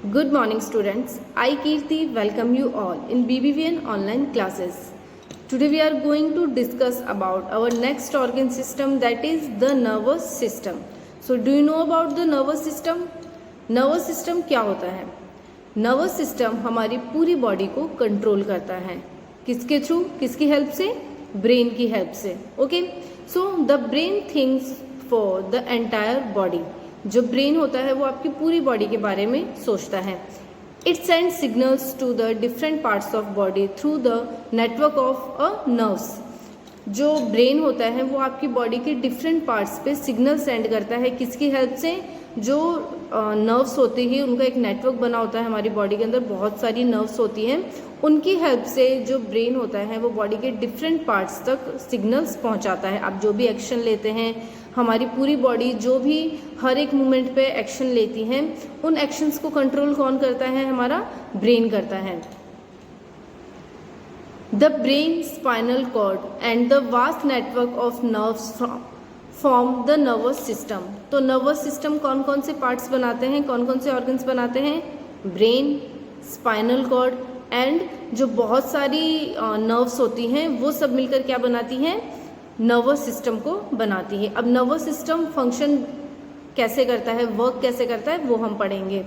Good morning, students. I, Kirti, welcome you all in BBVN online classes. Today we are going to discuss about our next organ system, that is the nervous system. So, do you know about the nervous system? Nervous system क्या होता है? Nervous system हमारी पूरी body को control करता है. किसके through? किसकी हेल्प से? ब्रेन की हेल्प से. Okay, so the brain thinks for the entire body. जो ब्रेन होता है वो आपकी पूरी बॉडी के बारे में सोचता है. It send signals to the different parts of body through the network of a nerves. जो ब्रेन होता है वो आपकी बॉडी के डिफरेंट पार्ट्स पे सिग्नल सेंड करता है. किसकी हेल्प से? जो नर्व्स होते हैं उनका एक नेटवर्क बना होता है. हमारी बॉडी के अंदर बहुत सारी नर्व्स होती हैं, उनकी हेल्प से जो ब्रेन होता है वो बॉडी के डिफरेंट पार्ट्स तक सिग्नल्स पहुंचाता है. आप जो भी एक्शन लेते हैं, हमारी पूरी बॉडी जो भी हर एक मोमेंट पे एक्शन लेती हैं, उन एक्शंस को कंट्रोल कौन करता है? हमारा ब्रेन करता है. The brain, spinal cord and the vast network of nerves form the nervous system. तो नर्वस सिस्टम कौन कौन से पार्ट्स बनाते हैं, कौन कौन से ऑर्गन्स बनाते हैं? ब्रेन, स्पाइनल कॉर्ड एंड जो बहुत सारी नर्व्स होती हैं वो सब मिलकर क्या बनाती हैं? नर्वस सिस्टम को बनाती है. अब नर्वस सिस्टम फंक्शन कैसे करता है, वर्क कैसे करता है, वो हम पढ़ेंगे.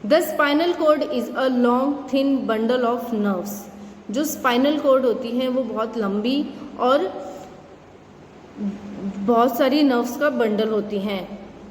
The spinal cord is a long thin bundle of nerves. जो स्पाइनल कॉर्ड होती है वो बहुत लंबी और बहुत सारी नर्व्स का बंडल होती हैं.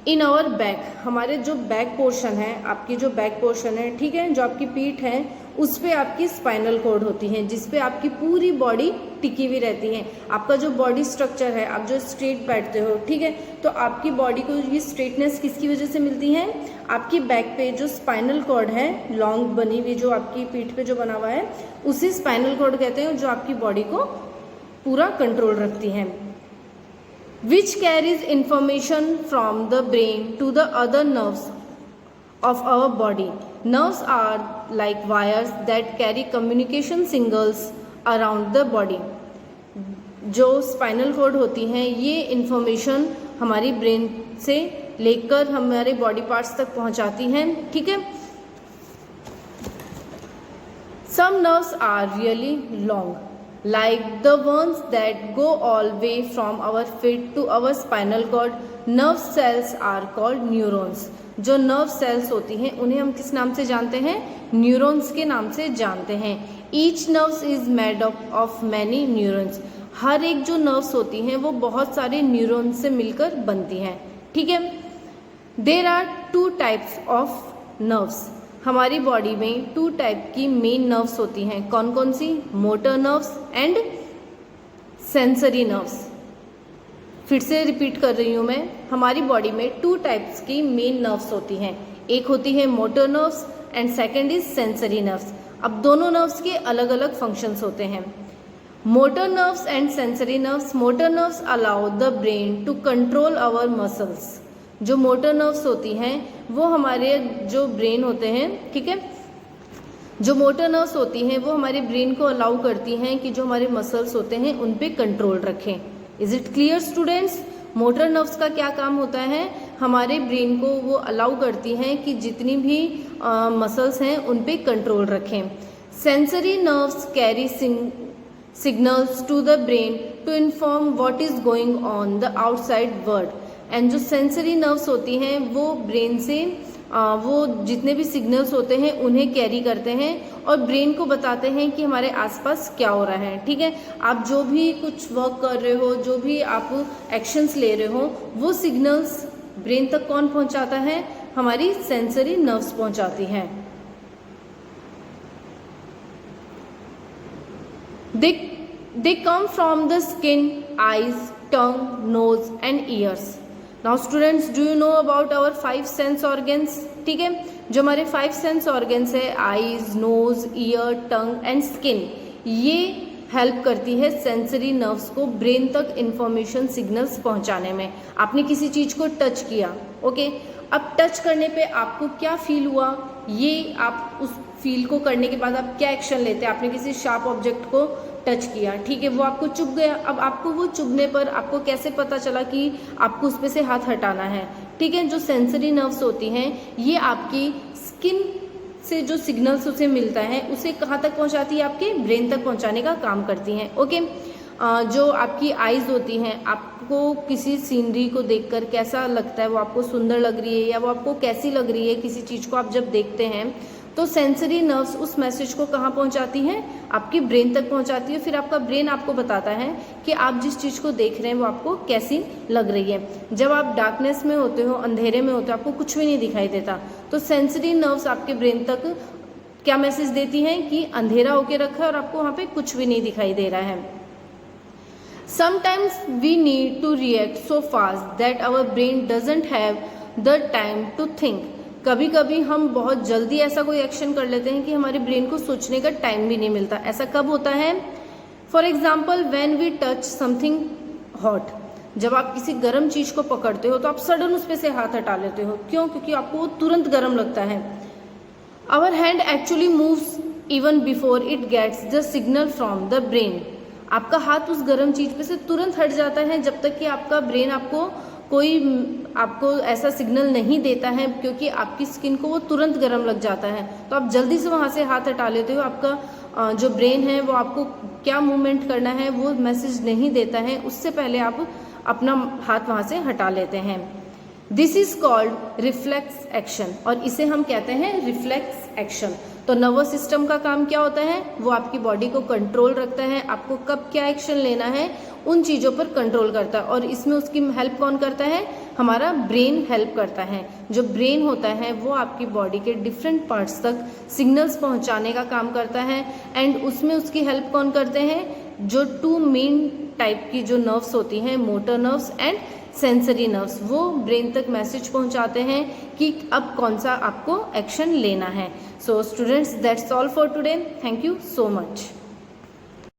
इन आवर बैक, हमारे जो बैक पोर्शन है, आपकी जो बैक पोर्शन है, ठीक है, जो आपकी पीठ है, उस पे आपकी स्पाइनल कॉर्ड होती है, जिस पे आपकी पूरी बॉडी टिकी हुई रहती है. आपका जो बॉडी स्ट्रक्चर है, आप जो स्ट्रेट बैठते हो, ठीक है, तो आपकी बॉडी को ये स्ट्रेटनेस किसकी वजह से मिलती है? आपकी बैक पे जो स्पाइनल कॉर्ड है, लॉन्ग बनी हुई, जो आपकी पीठ पे जो बना हुआ है, उसे स्पाइनल कॉर्ड कहते हैं, जो आपकी बॉडी को पूरा कंट्रोल रखती है. which carries information from the brain to the other nerves of our body. Nerves are like wires that carry communication signals around the body. जो स्पाइनल कॉर्ड होती हैं ये इंफॉर्मेशन हमारी ब्रेन से लेकर हमारे बॉडी पार्ट्स तक पहुंचाती हैं. ठीक है. Some nerves are really long, like the ones that go all way from our feet to our spinal cord. Nerve cells are called neurons. जो नर्व सेल्स होती हैं उन्हें हम किस नाम से जानते हैं? न्यूरॉन्स के नाम से जानते हैं. Each nerves is made up of many neurons. हर एक जो नर्व्स होती हैं वो बहुत सारे न्यूरॉन्स से मिलकर बनती हैं. ठीक है. There are 2 types of nerves. हमारी बॉडी में 2 टाइप की मेन नर्व्स होती हैं. कौन कौन सी? Motor nerves and sensory nerves. फिर से रिपीट कर रही हूँ मैं. हमारी बॉडी में 2 टाइप्स की मेन नर्व्स होती हैं. एक होती है motor nerves and second is sensory nerves. अब दोनों नर्व्स के अलग अलग फंक्शंस होते हैं. Motor nerves and sensory nerves. Motor nerves allow the brain to control our muscles. जो मोटर नर्व्स होती हैं वो हमारे जो ब्रेन होते हैं, ठीक है, जो मोटर नर्व्स होती हैं वो हमारे ब्रेन को अलाउ करती हैं कि जो हमारे मसल्स होते हैं उन पे कंट्रोल रखें. Is it clear students? Motor nerves का क्या काम होता है? हमारे ब्रेन को वो अलाउ करती हैं कि जितनी भी मसल्स हैं उन पे कंट्रोल रखें. Sensory nerves carry signals to the brain to inform what is going on the outside world. And जो सेंसरी नर्व्स होती हैं वो ब्रेन से वो जितने भी सिग्नल्स होते हैं उन्हें कैरी करते हैं और ब्रेन को बताते हैं कि हमारे आसपास क्या हो रहा है. ठीक है. आप जो भी कुछ वर्क कर रहे हो, जो भी आप एक्शंस ले रहे हो, वो सिग्नल्स ब्रेन तक कौन पहुंचाता है? हमारी सेंसरी नर्व्स पहुंचाती हैं. They come from the skin, eyes, tongue, nose and ears. Now students, do you know about our 5 sense organs? ठीक है. जो हमारे 5 sense organs है, eyes, nose, ear, tongue and skin, ये हेल्प करती है सेंसरी नर्व्स को ब्रेन तक इंफॉर्मेशन सिग्नल्स पहुंचाने में. आपने किसी चीज को टच किया, ओके, अब टच करने पे आपको क्या फील हुआ, ये आप उस फील को करने के बाद आप क्या एक्शन लेते हैं? आपने किसी शार्प ऑब्जेक्ट को टच किया, ठीक है, वो आपको चुभ गया. अब आपको वो चुभने पर आपको कैसे पता चला कि आपको उस पे से हाथ हटाना है? ठीक है. जो सेंसरी नर्व्स होती हैं ये आपकी स्किन से जो सिग्नल्स उसे मिलता है उसे कहाँ तक पहुँचाती है, आपके ब्रेन तक पहुँचाने का काम करती हैं। ओके, जो आपकी आइज़ होती हैं, आपको किसी सीनरी को देखकर कैसा लगता है, वो आपको सुंदर लग रही है या वो आपको कैसी लग रही है, किसी चीज़ को आप जब देखते हैं तो सेंसरी नर्व्स उस मैसेज को कहाँ पहुँचाती हैं, आपकी ब्रेन तक पहुँचाती है। फिर आपका ब्रेन आपको बताता है कि आप जिस चीज़ को देख रहे हैं वो आपको कैसी लग रही है। जब आप डार्कनेस में होते हो, अंधेरे में होते हो, आपको कुछ भी नहीं दिखाई देता, तो सेंसरी नर्व्स आपके ब्रेन तक क्या मैसेज देती हैं कि अंधेरा होके रखा है और आपको वहाँ पे कुछ भी नहीं दिखाई दे रहा है। Sometimes we need to react so fast that our brain doesn't have the time to think. कभी कभी हम बहुत जल्दी ऐसा कोई एक्शन कर लेते हैं कि हमारे ब्रेन को सोचने का टाइम भी नहीं मिलता। ऐसा कब होता है? For example, when we touch something hot, जब आप किसी गर्म चीज़ को पकड़ते हो तो आप सडन उस पर से हाथ हटा लेते हो। क्यों? क्योंकि आपको वो तुरंत गर्म लगता है। Our hand actually moves even before it gets the signal from the brain. आपका हाथ उस गर्म चीज़ पे से तुरंत हट जाता है जब तक कि आपका ब्रेन आपको ऐसा सिग्नल नहीं देता है, क्योंकि आपकी स्किन को वो तुरंत गर्म लग जाता है। तो आप जल्दी से वहाँ से हाथ हटा लेते हो। आपका जो ब्रेन है वो आपको क्या मूवमेंट करना है वो मैसेज नहीं देता है, उससे पहले आप अपना हाथ वहाँ से हटा लेते हैं। This is called reflex action, और इसे हम कहते हैं रिफ्लेक्स एक्शन। तो नर्वस सिस्टम का काम क्या होता है? वो आपकी बॉडी को कंट्रोल रखता है, आपको कब क्या एक्शन लेना है उन चीज़ों पर कंट्रोल करता है। और इसमें उसकी हेल्प कौन करता है? हमारा ब्रेन हेल्प करता है। जो ब्रेन होता है वो आपकी बॉडी के डिफरेंट पार्ट्स तक सिग्नल्स पहुंचाने का काम करता है। एंड उसमें उसकी हेल्प कौन करते हैं? जो टू मेन टाइप की जो नर्व्स होती हैं, motor nerves and sensory nerves, वो ब्रेन तक मैसेज पहुंचाते हैं कि अब कौन सा आपको एक्शन लेना है। So students, that's all for today. Thank you so much.